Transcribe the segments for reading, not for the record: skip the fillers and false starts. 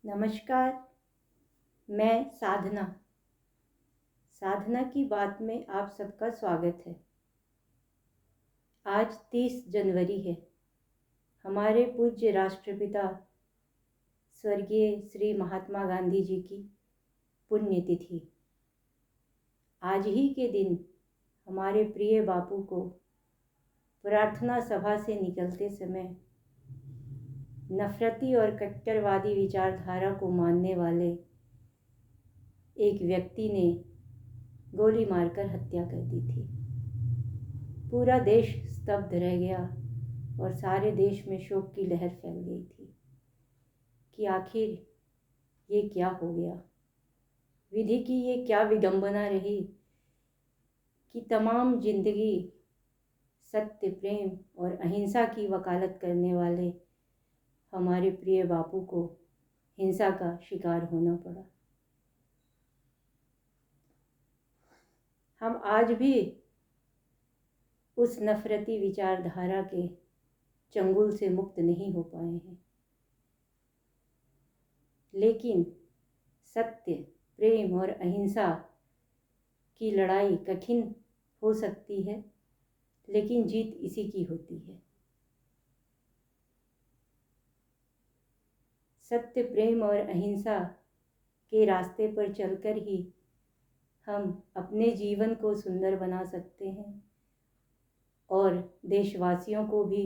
नमस्कार। मैं साधना। साधना की बात में आप सबका स्वागत है। आज 30 जनवरी है। हमारे पूज्य राष्ट्रपिता स्वर्गीय श्री महात्मा गांधी जी की पुण्यतिथि। आज ही के दिन हमारे प्रिय बापू को प्रार्थना सभा से निकलते समय नफरती और कट्टरवादी विचारधारा को मानने वाले एक व्यक्ति ने गोली मारकर हत्या कर दी थी। पूरा देश स्तब्ध रह गया और सारे देश में शोक की लहर फैल गई थी कि आखिर ये क्या हो गया। विधि की ये क्या विडंबना रही कि तमाम जिंदगी सत्य, प्रेम और अहिंसा की वकालत करने वाले हमारे प्रिय बापू को हिंसा का शिकार होना पड़ा। हम आज भी उस नफरती विचारधारा के चंगुल से मुक्त नहीं हो पाए हैं, लेकिन सत्य, प्रेम और अहिंसा की लड़ाई कठिन हो सकती है, लेकिन जीत इसी की होती है। सत्य, प्रेम और अहिंसा के रास्ते पर चलकर ही हम अपने जीवन को सुंदर बना सकते हैं और देशवासियों को भी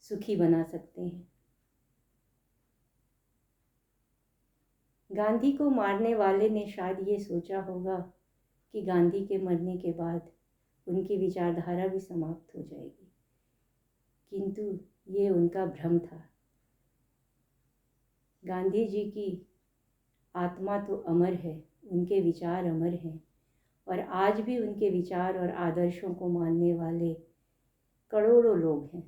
सुखी बना सकते हैं। गांधी को मारने वाले ने शायद ये सोचा होगा कि गांधी के मरने के बाद उनकी विचारधारा भी समाप्त हो जाएगी, किंतु ये उनका भ्रम था। गांधी जी की आत्मा तो अमर है, उनके विचार अमर हैं और आज भी उनके विचार और आदर्शों को मानने वाले करोड़ों लोग हैं,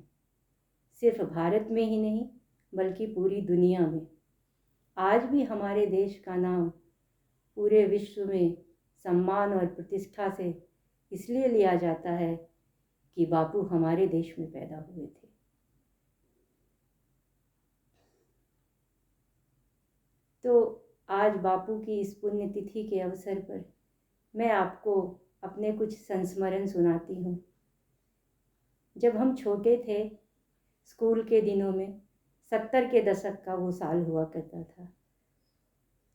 सिर्फ भारत में ही नहीं बल्कि पूरी दुनिया में। आज भी हमारे देश का नाम पूरे विश्व में सम्मान और प्रतिष्ठा से इसलिए लिया जाता है कि बापू हमारे देश में पैदा हुए थे। तो आज बापू की इस पुण्यतिथि के अवसर पर मैं आपको अपने कुछ संस्मरण सुनाती हूँ। जब हम छोटे थे, स्कूल के दिनों में 70 के दशक का वो साल हुआ करता था,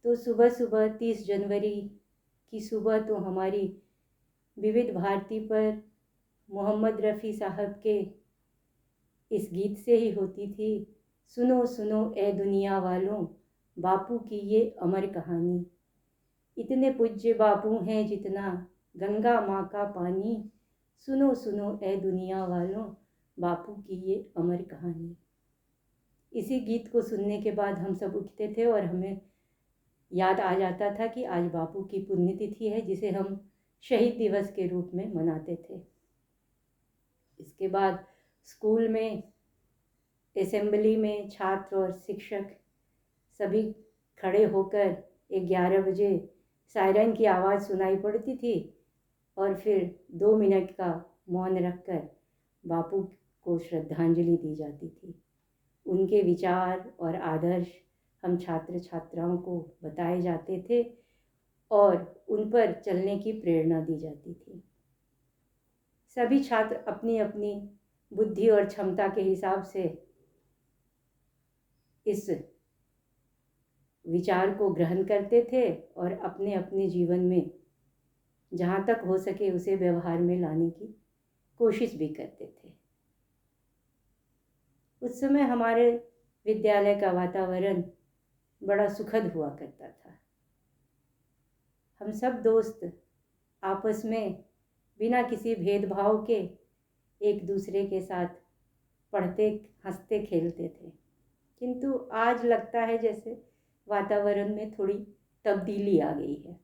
तो सुबह सुबह 30 जनवरी की सुबह तो हमारी विविध भारती पर मोहम्मद रफ़ी साहब के इस गीत से ही होती थी। सुनो सुनो ए दुनिया वालों, बापू की ये अमर कहानी। इतने पूज्य बापू हैं जितना गंगा माँ का पानी। सुनो सुनो ए दुनिया वालों, बापू की ये अमर कहानी। इसी गीत को सुनने के बाद हम सब उठते थे और हमें याद आ जाता था कि आज बापू की पुण्यतिथि है, जिसे हम शहीद दिवस के रूप में मनाते थे। इसके बाद स्कूल में, असेंबली में छात्र और शिक्षक सभी खड़े होकर 11 बजे सायरन की आवाज़ सुनाई पड़ती थी और फिर 2 मिनट का मौन रखकर बापू को श्रद्धांजलि दी जाती थी। उनके विचार और आदर्श हम छात्र छात्राओं को बताए जाते थे और उन पर चलने की प्रेरणा दी जाती थी। सभी छात्र अपनी अपनी बुद्धि और क्षमता के हिसाब से इस विचार को ग्रहण करते थे और अपने अपने जीवन में जहाँ तक हो सके उसे व्यवहार में लाने की कोशिश भी करते थे। उस समय हमारे विद्यालय का वातावरण बड़ा सुखद हुआ करता था। हम सब दोस्त आपस में बिना किसी भेदभाव के एक दूसरे के साथ पढ़ते, हंसते, खेलते थे। किंतु आज लगता है जैसे वातावरण में थोड़ी तब्दीली आ गई है।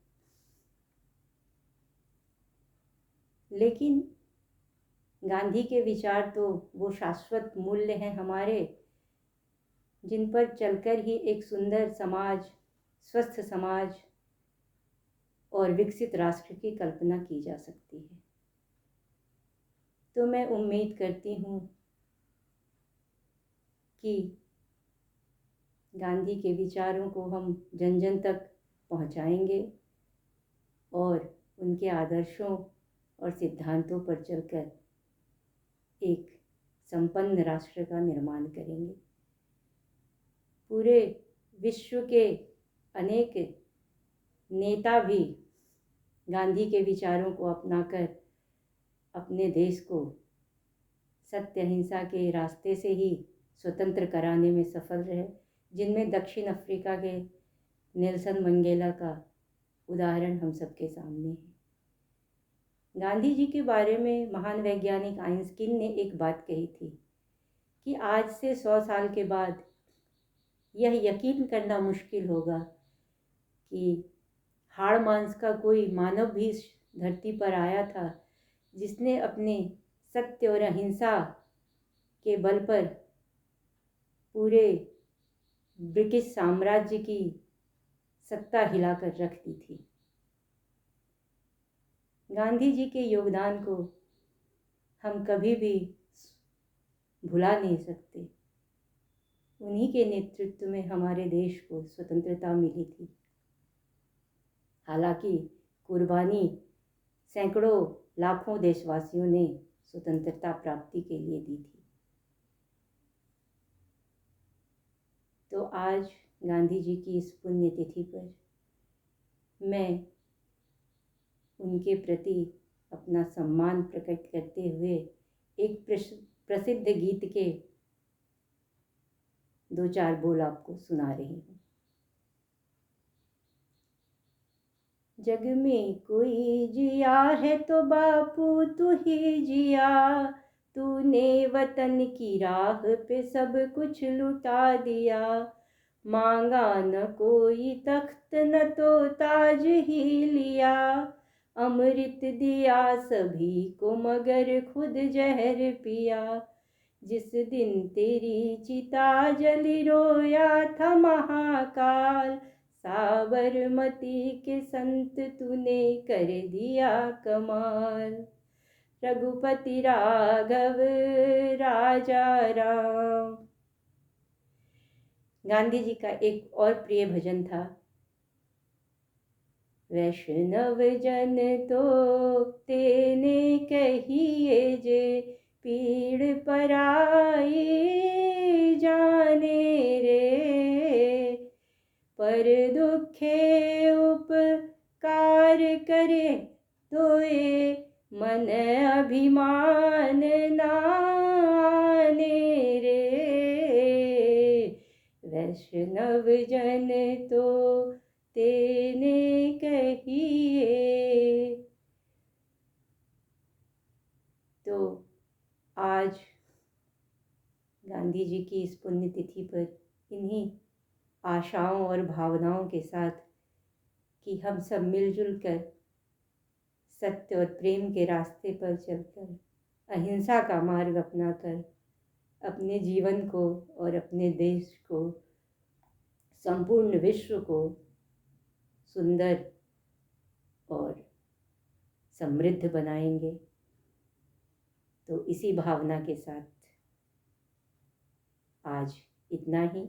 लेकिन गांधी के विचार तो वो शाश्वत मूल्य हैं हमारे, जिन पर चलकर ही एक सुंदर समाज, स्वस्थ समाज और विकसित राष्ट्र की कल्पना की जा सकती है। तो मैं उम्मीद करती हूँ कि गांधी के विचारों को हम जन जन तक पहुंचाएंगे और उनके आदर्शों और सिद्धांतों पर चलकर एक संपन्न राष्ट्र का निर्माण करेंगे। पूरे विश्व के अनेक नेता भी गांधी के विचारों को अपनाकर अपने देश को सत्य अहिंसा के रास्ते से ही स्वतंत्र कराने में सफल रहे, जिनमें दक्षिण अफ्रीका के नेल्सन मंडेला का उदाहरण हम सबके सामने है। गांधी जी के बारे में महान वैज्ञानिक आइंस्टीन ने एक बात कही थी कि आज से 100 साल के बाद यह यकीन करना मुश्किल होगा कि हाड़ मांस का कोई मानव भी इस धरती पर आया था जिसने अपने सत्य और अहिंसा के बल पर पूरे ब्रिटिश साम्राज्य की सत्ता हिलाकर रख दी थी। गांधी जी के योगदान को हम कभी भी भुला नहीं सकते। उन्हीं के नेतृत्व में हमारे देश को स्वतंत्रता मिली थी। हालांकि कुर्बानी सैकड़ों लाखों देशवासियों ने स्वतंत्रता प्राप्ति के लिए दी थी। तो आज गांधी जी की इस पुण्यतिथि पर मैं उनके प्रति अपना सम्मान प्रकट करते हुए एक प्रसिद्ध गीत के 2-4 बोल आपको सुना रही हूँ। जग में कोई जिया है तो बापू तू ही जिया, तूने वतन की राह पे सब कुछ लुटा दिया। मांगा न कोई तख्त न तो ताज ही लिया, अमृत दिया सभी को मगर खुद जहर पिया। जिस दिन तेरी चिता जली रोया था महाकाल, साबरमती के संत तूने कर दिया कमाल। रघुपति राघव राजा राम। गांधी जी का एक और प्रिय भजन था, वैष्णव जन तो तेने कहिए जे, पीड़ पराई जाने रे। पर दुखे उपकार करे तोए, मन अभिमान नाने रे। वैष्णव जन तो तेने कहिए। तो आज गांधी जी की इस पुण्यतिथि पर इन्हीं आशाओं और भावनाओं के साथ कि हम सब मिलजुल कर सत्य और प्रेम के रास्ते पर चलकर अहिंसा का मार्ग अपनाकर अपने जीवन को और अपने देश को, संपूर्ण विश्व को सुंदर और समृद्ध बनाएंगे। तो इसी भावना के साथ आज इतना ही।